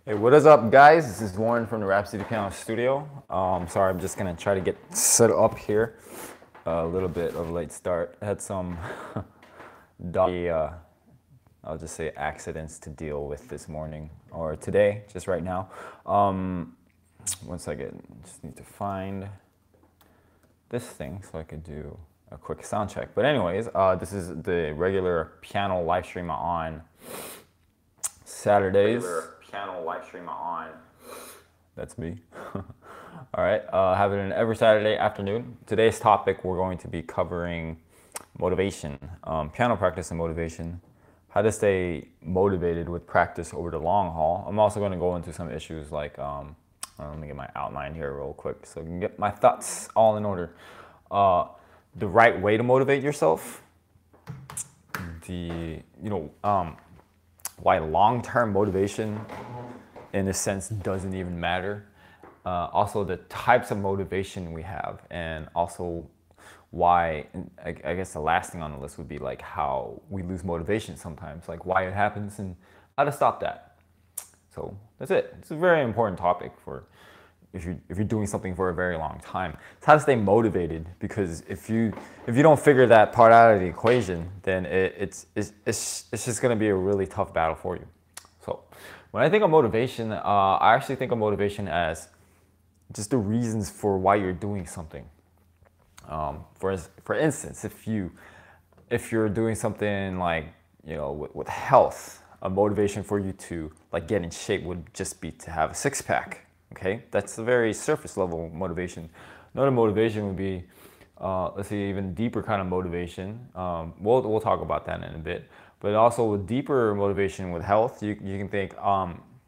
Hey, what is up, guys? This is Warren from the Rap City Piano Studio. Sorry, I'm just gonna try to get set up here. A little bit of a late start. I had some doggy, I'll just say accidents to deal with this morning or today, just right now. One second, just need to find this thing so I could do a quick sound check. But anyways, this is the regular piano live stream on Saturdays. Piano live stream on. That's me. All right, have it every Saturday afternoon. Today's topic, we're going to be covering motivation, piano practice and motivation, how to stay motivated with practice over the long haul. I'm also going to go into some issues like, let me get my outline here real quick so I can get my thoughts all in order. The right way to motivate yourself, why long-term motivation in a sense doesn't even matter. Also the types of motivation we have, and also why, I guess the last thing on the list would be like how we lose motivation sometimes, like why it happens and how to stop that. So that's it. It's a very important topic for if you're doing something for a very long time. It's how to stay motivated, because if you don't figure that part out of the equation, then it's just going to be a really tough battle for you. So when I think of motivation, I actually think of motivation as just the reasons for why you're doing something. For instance, if you're doing something like, with health, a motivation for you to like get in shape would just be to have a six-pack. Okay, that's a very surface level motivation. Another motivation would be, let's say, even deeper kind of motivation. We'll talk about that in a bit. But also with deeper motivation with health, you can think,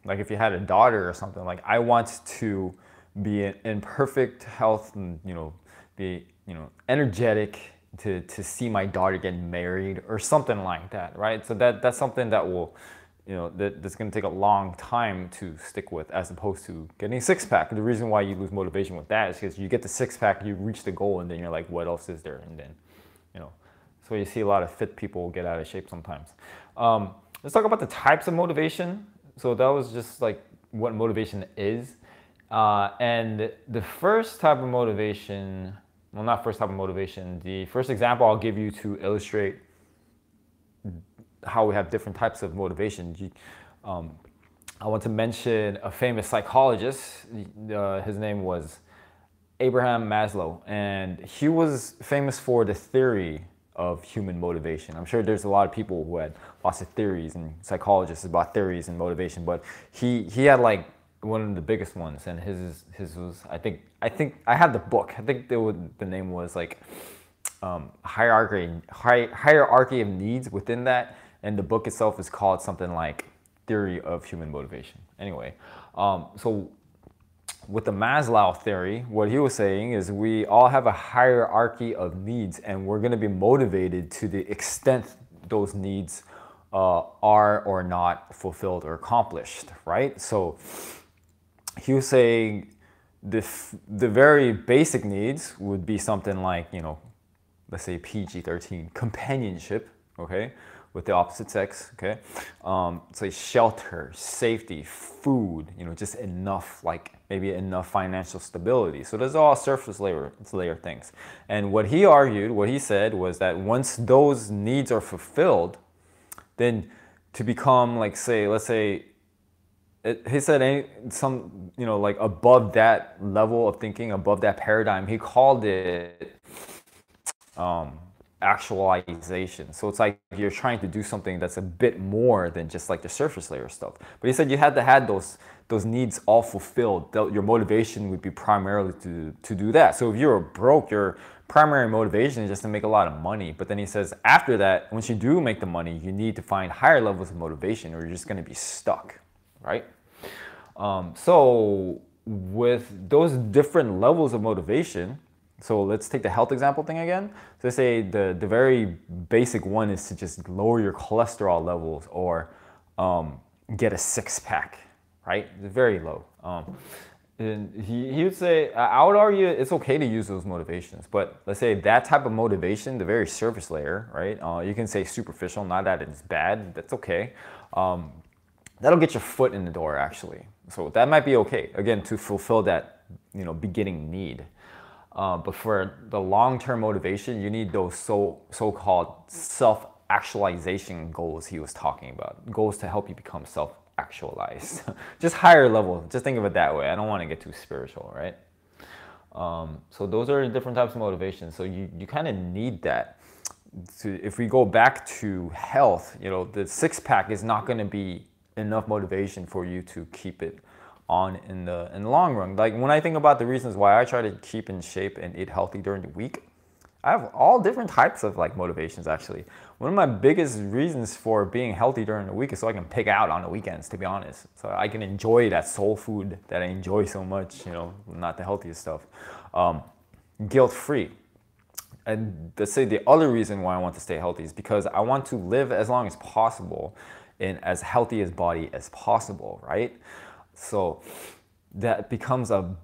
like if you had a daughter or something, like I want to be in perfect health and be energetic to see my daughter get married or something like that, right? So that's something that will that's going to take a long time to stick with, as opposed to getting a six-pack. The reason why you lose motivation with that is because you get the six-pack, you reach the goal, and then you're like, what else is there? And then, so you see a lot of fit people get out of shape sometimes. Let's talk about the types of motivation. So that was just like what motivation is. And the first type of motivation, well, not first type of motivation, the first example I'll give you to illustrate how we have different types of motivation. I want to mention a famous psychologist. His name was Abraham Maslow, and he was famous for the theory of human motivation. I'm sure there's a lot of people who had lots of theories and psychologists about theories and motivation, but he had like one of the biggest ones, and his was, I think I had the book. I think the name was like hierarchy of needs within that. And the book itself is called something like Theory of Human Motivation. Anyway, so with the Maslow theory, what he was saying is we all have a hierarchy of needs, and we're going to be motivated to the extent those needs are or not fulfilled or accomplished, right? So he was saying the very basic needs would be something like, let's say PG-13, companionship, okay? With the opposite sex, okay? So shelter, safety, food, just enough, like maybe enough financial stability. So those are all surface layer things. And what he said was that once those needs are fulfilled, then to become like, let's say, he said like above that level of thinking, above that paradigm, he called it actualization. So it's like you're trying to do something that's a bit more than just like the surface layer stuff. But he said you had to have those needs all fulfilled. Your motivation would be primarily to do that. So if you're broke, your primary motivation is just to make a lot of money. But then he says after that, once you do make the money, you need to find higher levels of motivation, or you're just going to be stuck, right? So with those different levels of motivation, so let's take the health example thing again. So let's say the very basic one is to just lower your cholesterol levels or get a six-pack, right? It's very low. And he would say, I would argue it's okay to use those motivations, but let's say that type of motivation, the very surface layer, right? You can say superficial, not that it's bad, that's okay. that'll get your foot in the door actually. So that might be okay, again, to fulfill that, beginning need. But for the long-term motivation, you need those so-called self-actualization goals he was talking about. Goals to help you become self-actualized. Just higher level. Just think of it that way. I don't want to get too spiritual, right? So those are different types of motivation. So you kind of need that. If we go back to health, the six-pack is not going to be enough motivation for you to keep it on in the long run. Like when I think about the reasons why I try to keep in shape and eat healthy during the week, I have all different types of like motivations actually. One of my biggest reasons for being healthy during the week is so I can pick out on the weekends, to be honest. So I can enjoy that soul food that I enjoy so much, not the healthiest stuff. Guilt-free. And let's say the other reason why I want to stay healthy is because I want to live as long as possible in as healthy as body as possible, right? So that becomes a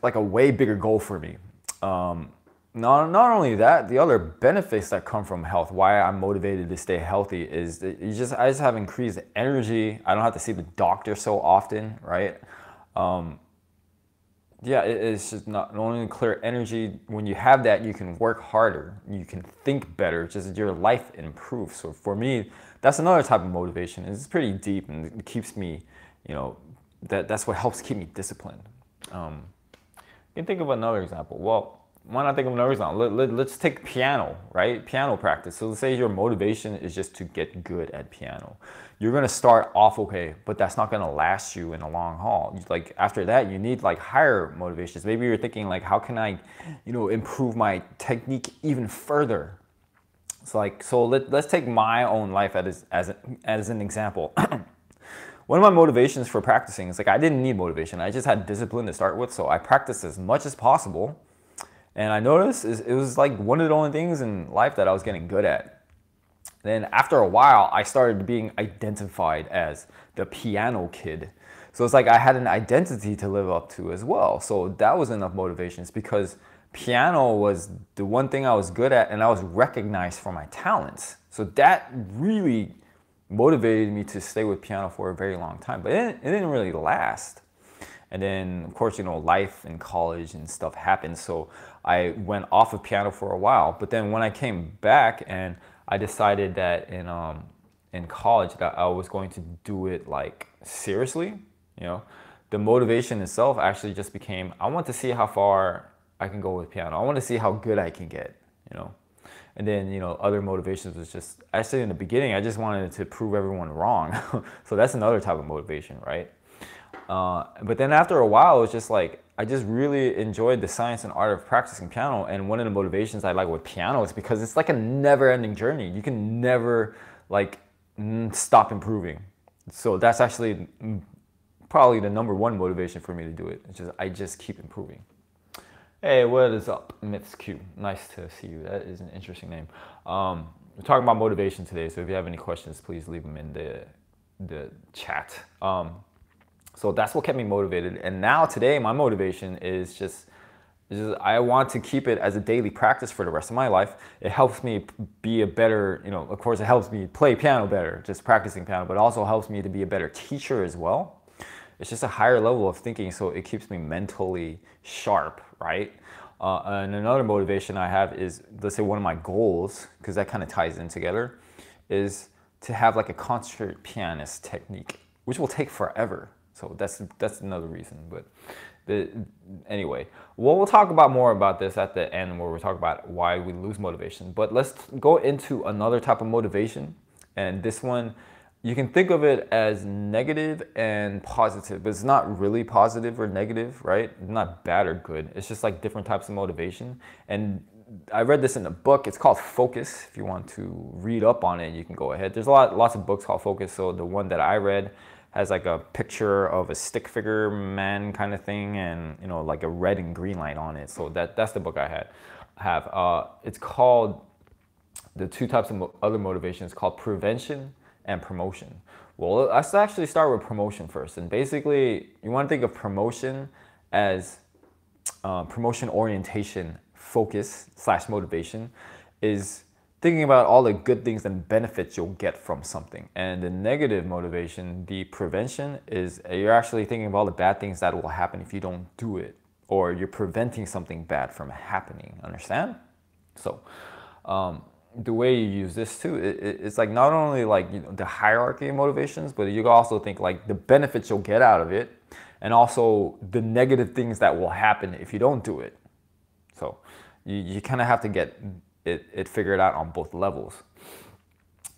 way bigger goal for me. Not only that, the other benefits that come from health, why I'm motivated to stay healthy, is that I just have increased energy. I don't have to see the doctor so often, right? It's just not only clear energy. When you have that, you can work harder, you can think better, just your life improves. So for me, that's another type of motivation. It's pretty deep and it keeps me, that's what helps keep me disciplined. You can think of another example. Well, why not think of another example? Let's take piano, right? Piano practice. So let's say your motivation is just to get good at piano. You're gonna start off okay, but that's not gonna last you in the long haul. Like after that, you need like higher motivations. Maybe you're thinking like, how can I, improve my technique even further? So let's take my own life as an example. One of my motivations for practicing is I didn't need motivation. I just had discipline to start with, so I practiced as much as possible. And I noticed it was like one of the only things in life that I was getting good at. Then after a while, I started being identified as the piano kid. So it's like I had an identity to live up to as well. So that was enough motivations because piano was the one thing I was good at and I was recognized for my talents. So that really motivated me to stay with piano for a very long time, but it didn't really last. And then of course, life and college and stuff happened. So I went off of piano for a while, but then when I came back and I decided that in college that I was going to do it seriously, the motivation itself actually just became, I want to see how far I can go with piano. I want to see how good I can get, And then, other motivations was just, actually in the beginning, I just wanted to prove everyone wrong. So that's another type of motivation, right? But then after a while, it was just I just really enjoyed the science and art of practicing piano. And one of the motivations I like with piano is because it's like a never-ending journey. You can never stop improving. So that's actually probably the number one motivation for me to do it. It's just, I just keep improving. Hey, what is up, Myths Q? Nice to see you. That is an interesting name. We're talking about motivation today, so if you have any questions, please leave them in the chat. So that's what kept me motivated. And now today, my motivation is just I want to keep it as a daily practice for the rest of my life. It helps me be a better, of course, it helps me play piano better, just practicing piano, but it also helps me to be a better teacher as well. It's just a higher level of thinking, so it keeps me mentally sharp, right? And another motivation I have is, let's say one of my goals, because that kind of ties in together, is to have a concert pianist technique, which will take forever. So that's another reason. But anyway, we'll talk about more about this at the end where we talk about why we lose motivation. But let's go into another type of motivation. And this one, you can think of it as negative and positive, but it's not really positive or negative, right? It's not bad or good. It's just different types of motivation. And I read this in a book. It's called Focus. If you want to read up on it, you can go ahead. There's lots of books called Focus. So the one that I read has a picture of a stick figure man kind of thing, and a red and green light on it. So that's the book I have. It's called, the two types of other motivations called prevention and promotion. Well, let's actually start with promotion first. And basically, you want to think of promotion as promotion orientation focus / motivation is thinking about all the good things and benefits you'll get from something. And the negative motivation, the prevention, is you're actually thinking of all the bad things that will happen if you don't do it, or you're preventing something bad from happening. Understand? So the way you use this too, it's like not only like, you know, the hierarchy of motivations, but you can also think like the benefits you'll get out of it, and also the negative things that will happen if you don't do it. So you kind of have to get it figured out on both levels.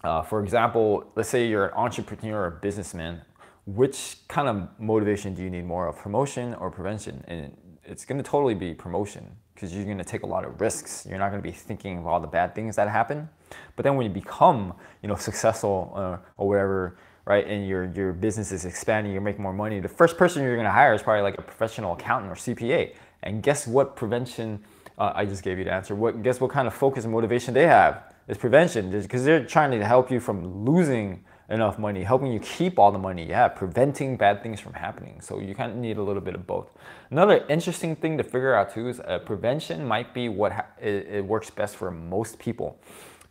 For example, let's say you're an entrepreneur or a businessman. Which kind of motivation do you need more of, promotion or prevention? And it's going to totally be promotion, because you're going to take a lot of risks. You're not going to be thinking of all the bad things that happen. But then when you become, you know, successful or whatever, right, and your business is expanding, you're making more money, the first person you're going to hire is probably like a professional accountant or CPA. And guess what prevention? I just gave you the answer. Guess what kind of focus and motivation they have? It's prevention, because they're trying to help you from losing enough money, helping you keep all the money you have, preventing bad things from happening. So you kind of need a little bit of both. Another interesting thing to figure out too is prevention might be what it works best for most people.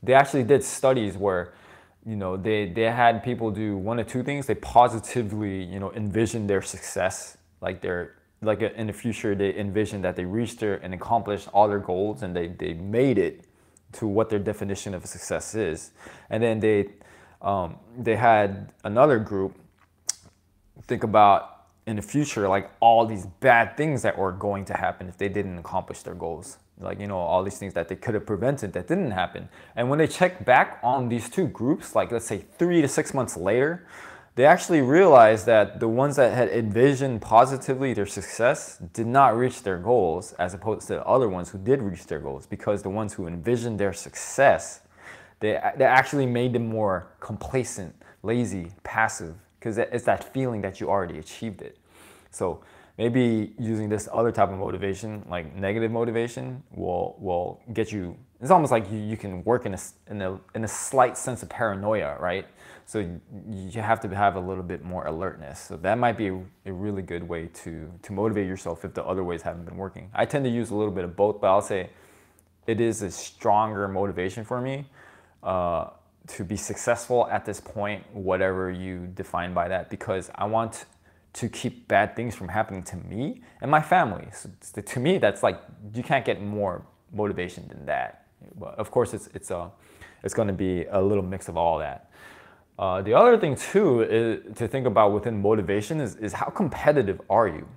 They actually did studies where, you know, they had people do one of two things. They positively, you know, envision their success, like in the future they envision that they reached their and accomplished all their goals, and they made it to what their definition of success is. And then they had another group think about in the future, like all these bad things that were going to happen if they didn't accomplish their goals. Like, you know, all these things that they could have prevented that didn't happen. And when they check back on these two groups, like let's say 3 to 6 months later, they actually realized that the ones that had envisioned positively their success did not reach their goals, as opposed to the other ones who did reach their goals, because the ones who envisioned their success, they actually made them more complacent, lazy, passive, because it's that feeling that you already achieved it. So maybe using this other type of motivation, like negative motivation, will get you. It's almost like you can work in a slight sense of paranoia, right? So you have to have a little bit more alertness. So that might be a really good way to motivate yourself if the other ways haven't been working. I tend to use a little bit of both, but I'll say it is a stronger motivation for me to be successful at this point, whatever you define by that, because I want to keep bad things from happening to me and my family. So to me, that's like, you can't get more motivation than that. But of course, it's going to be a little mix of all that. The other thing too is to think about within motivation is how competitive are you?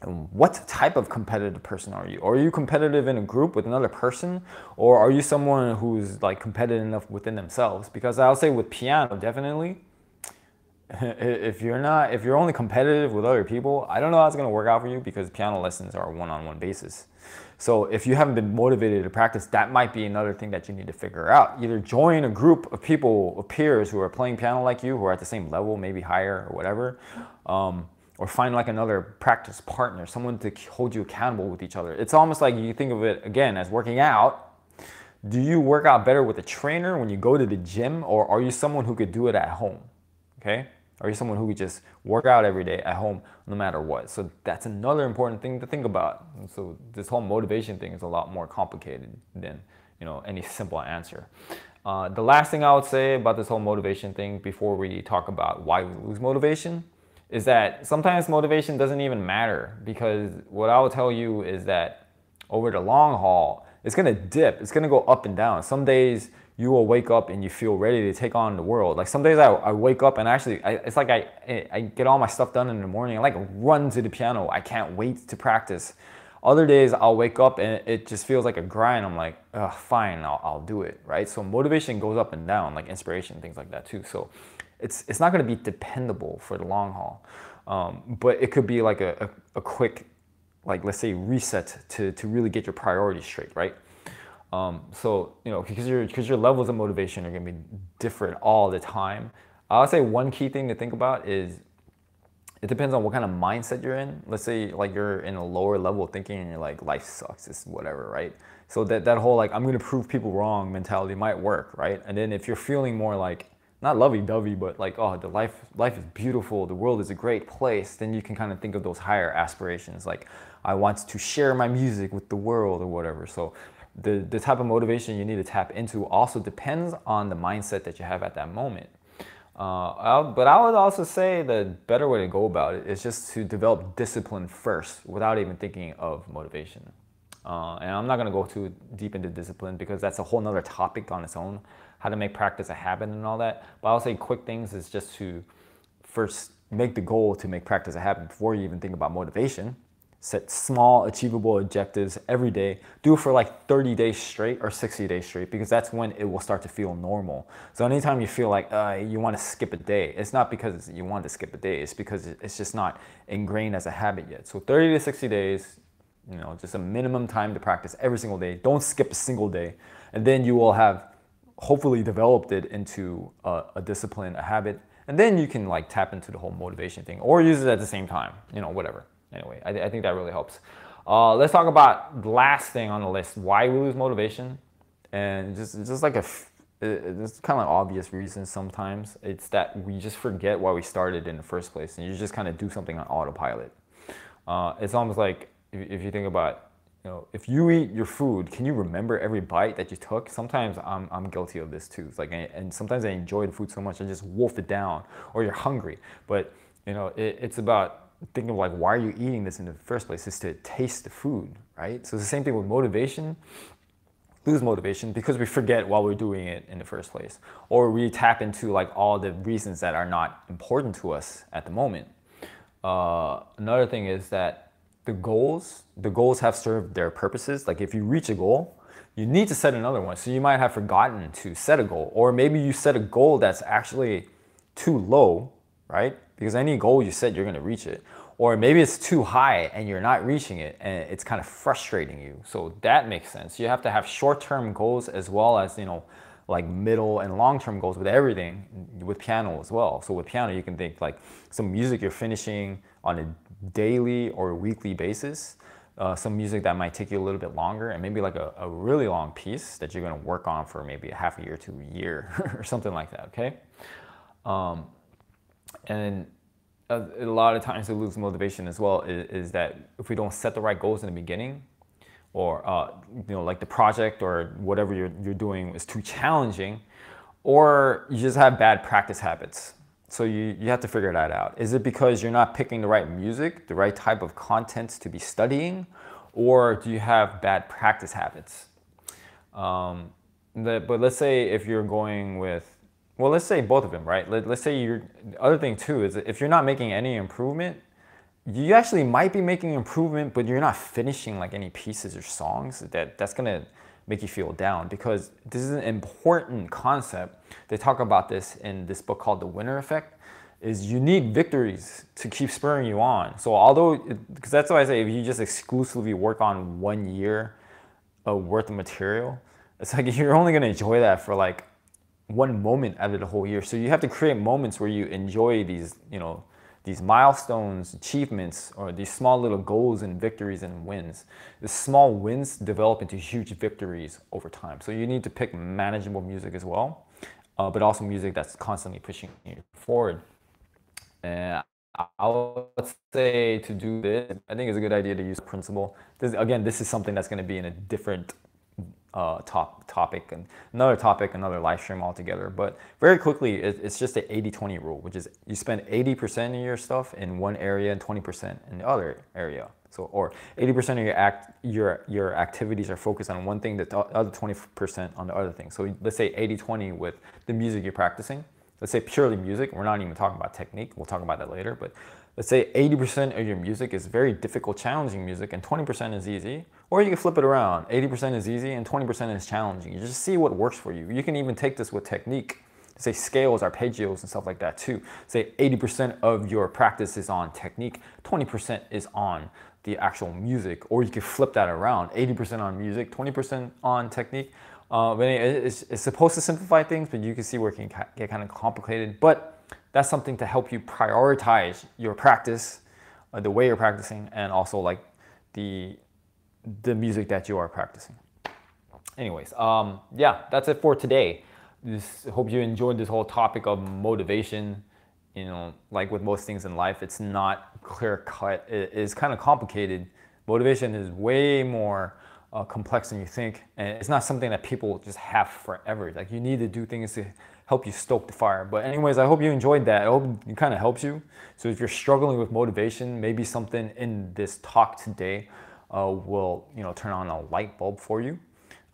And what type of competitive person are you? Are you competitive in a group with another person, or are you someone who's like competitive enough within themselves? Because I'll say with piano, definitely, if you're only competitive with other people, I don't know how it's going to work out for you, because piano lessons are a one-on-one basis. So if you haven't been motivated to practice, that might be another thing that you need to figure out. Either join a group of people, of peers who are playing piano like you, who are at the same level, maybe higher or whatever, or find like another practice partner, someone to hold you accountable with each other. It's almost like you think of it again as working out. Do you work out better with a trainer when you go to the gym, or are you someone who could do it at home? Okay? Are you someone who could just work out every day at home no matter what? So that's another important thing to think about. And so this whole motivation thing is a lot more complicated than, you know, any simple answer. The last thing I would say about this whole motivation thing before we talk about why we lose motivation is that sometimes motivation doesn't even matter, because what I will tell you is that over the long haul, it's going to dip. It's going to go up and down. Some days you will wake up and you feel ready to take on the world. Like some days I wake up and actually, it's like I get all my stuff done in the morning. I like run to the piano. I can't wait to practice. Other days I'll wake up and it just feels like a grind. I'm like, fine, I'll do it, right? So motivation goes up and down, like inspiration, things like that too. So it's not going to be dependable for the long haul, but it could be like a quick, like let's say reset to really get your priorities straight, right? So, you know, because your levels of motivation are going to be different all the time. I would say one key thing to think about is it depends on what kind of mindset you're in. Let's say like you're in a lower level of thinking and you're like, life sucks, it's whatever, right? So that whole like, I'm going to prove people wrong mentality might work, right? And then if you're feeling more like, not lovey-dovey, but like, oh, the life is beautiful, the world is a great place, then you can kind of think of those higher aspirations, like I want to share my music with the world or whatever. So the type of motivation you need to tap into also depends on the mindset that you have at that moment. But I would also say the better way to go about it is just to develop discipline first without even thinking of motivation. And I'm not going to go too deep into discipline because that's a whole nother topic on its own, how to make practice a habit and all that. But I'll say quick things is just to first make the goal to make practice a habit before you even think about motivation. Set small, achievable objectives every day. Do it for like 30 days straight or 60 days straight because that's when it will start to feel normal. So anytime you feel like you want to skip a day, it's not because you want to skip a day. It's because it's just not ingrained as a habit yet. So 30 to 60 days, just a minimum time to practice every single day. Don't skip a single day. And then you will have hopefully developed it into a discipline, a habit. And then you can like tap into the whole motivation thing or use it at the same time, whatever. Anyway, I think that really helps. Let's talk about the last thing on the list, why we lose motivation. And just like it's kind of obvious reasons sometimes. It's that we just forget why we started in the first place and you just kind of do something on autopilot. It's almost like if you think about, if you eat your food, can you remember every bite that you took? Sometimes I'm guilty of this too. It's like, and sometimes I enjoy the food so much I just wolf it down, or you're hungry. But it's about thinking of like, why are you eating this in the first place? Is to taste the food, right? So it's the same thing with motivation. Lose motivation because we forget while we're doing it in the first place, or we tap into like all the reasons that are not important to us at the moment. Another thing is that the goals have served their purposes. Like if you reach a goal, you need to set another one. So you might have forgotten to set a goal, or maybe you set a goal that's actually too low, right? Because any goal you set, you're going to reach it. Or maybe it's too high and you're not reaching it and it's kind of frustrating you. So that makes sense. You have to have short-term goals as well as, like middle and long-term goals with everything, with piano as well. So with piano, you can think like some music you're finishing on a daily or weekly basis, some music that might take you a little bit longer, and maybe like a really long piece that you're going to work on for maybe a half a year to a year or something like that, okay? And a lot of times we lose motivation as well is that if we don't set the right goals in the beginning, or like the project or whatever you're doing is too challenging, or you just have bad practice habits. So you have to figure that out. Is it because you're not picking the right music, the right type of content to be studying, or do you have bad practice habits? But let's say if you're going with, well, let's say both of them, right? Let's say the other thing too is if you're not making any improvement, you actually might be making improvement, but you're not finishing like any pieces or songs. That's gonna make you feel down, because this is an important concept. They talk about this in this book called The Winner Effect, is you need victories to keep spurring you on. So because that's why I say if you just exclusively work on 1 year worth of material, it's like you're only gonna enjoy that for like one moment out of the whole year. So you have to create moments where you enjoy these, these milestones, achievements, or these small little goals and victories and wins. The small wins develop into huge victories over time. So you need to pick manageable music as well, but also music that's constantly pushing you forward. And I would say to do this, I think it's a good idea to use the principle. This is something that's going to be in a different topic, and another live stream altogether. But very quickly, it's just the 80-20 rule, which is you spend 80% of your stuff in one area and 20% in the other area. So, or 80% of your activities are focused on one thing, the other 20% on the other thing. So let's say 80-20 with the music you're practicing. Let's say purely music. We're not even talking about technique. We'll talk about that later. But let's say 80% of your music is very difficult, challenging music, and 20% is easy. Or you can flip it around. 80% is easy and 20% is challenging. You just see what works for you. You can even take this with technique. Say scales, arpeggios, and stuff like that too. Say 80% of your practice is on technique, 20% is on the actual music. Or you can flip that around. 80% on music, 20% on technique. But it's supposed to simplify things, but you can see where it can get kind of complicated. But that's something to help you prioritize your practice, the way you're practicing, and also like the music that you are practicing. Anyways, yeah, that's it for today. Hope you enjoyed this whole topic of motivation. Like with most things in life, it's not clear cut. It is kind of complicated. Motivation is way more complex than you think, and it's not something that people just have forever. Like, you need to do things to help you stoke the fire. But anyways, I hope you enjoyed that. I hope it kind of helps you. So if you're struggling with motivation, maybe something in this talk today will, turn on a light bulb for you.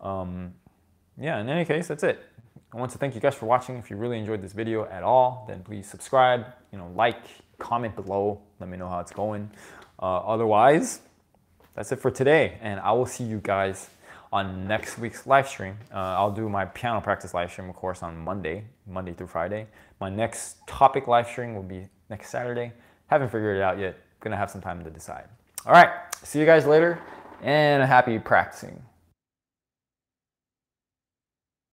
Yeah, in any case, that's it. I want to thank you guys for watching. If you really enjoyed this video at all, then please subscribe, like, comment below, let me know how it's going. Otherwise, that's it for today, and I will see you guys on next week's live stream. I'll do my piano practice live stream, of course, on Monday through Friday. My next topic live stream will be next Saturday. Haven't figured it out yet. Gonna have some time to decide. All right, see you guys later, and happy practicing.